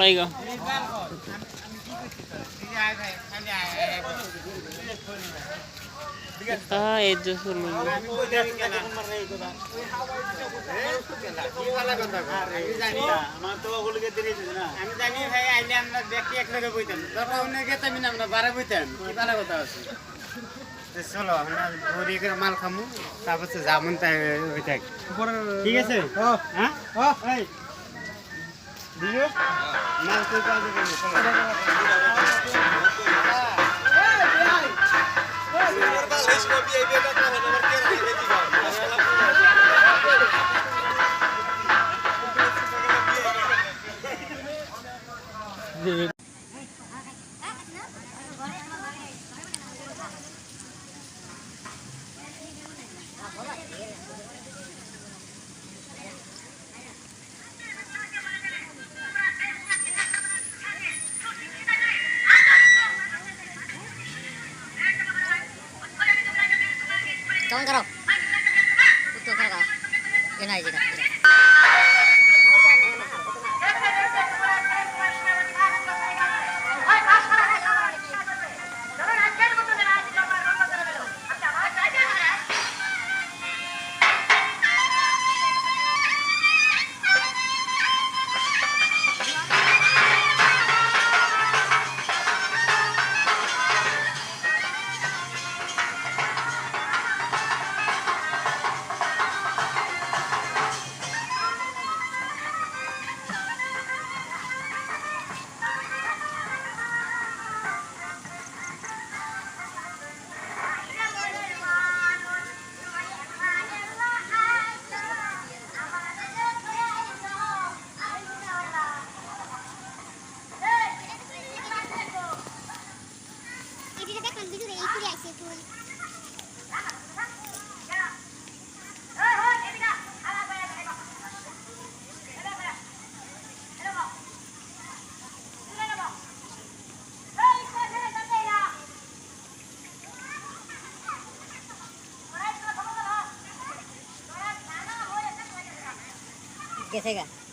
পাইগো তা এই যে শুনুন আমি জানি ভাই আইলে আমরা ব্যক্তি এক লগে বইতাম দরকার অন্য গেতাম না আমরা বারে বইতাম কি ভালো কথা আছে চলো আমরা বড়ি করে মাল খামু তারপর যামুন তাই ওই থাক ঠিক আছে হ্যাঁ এই দিও মাল তো কাজ করব চলো Kawan karo. Itu karo. Ini aja dah. कैसे का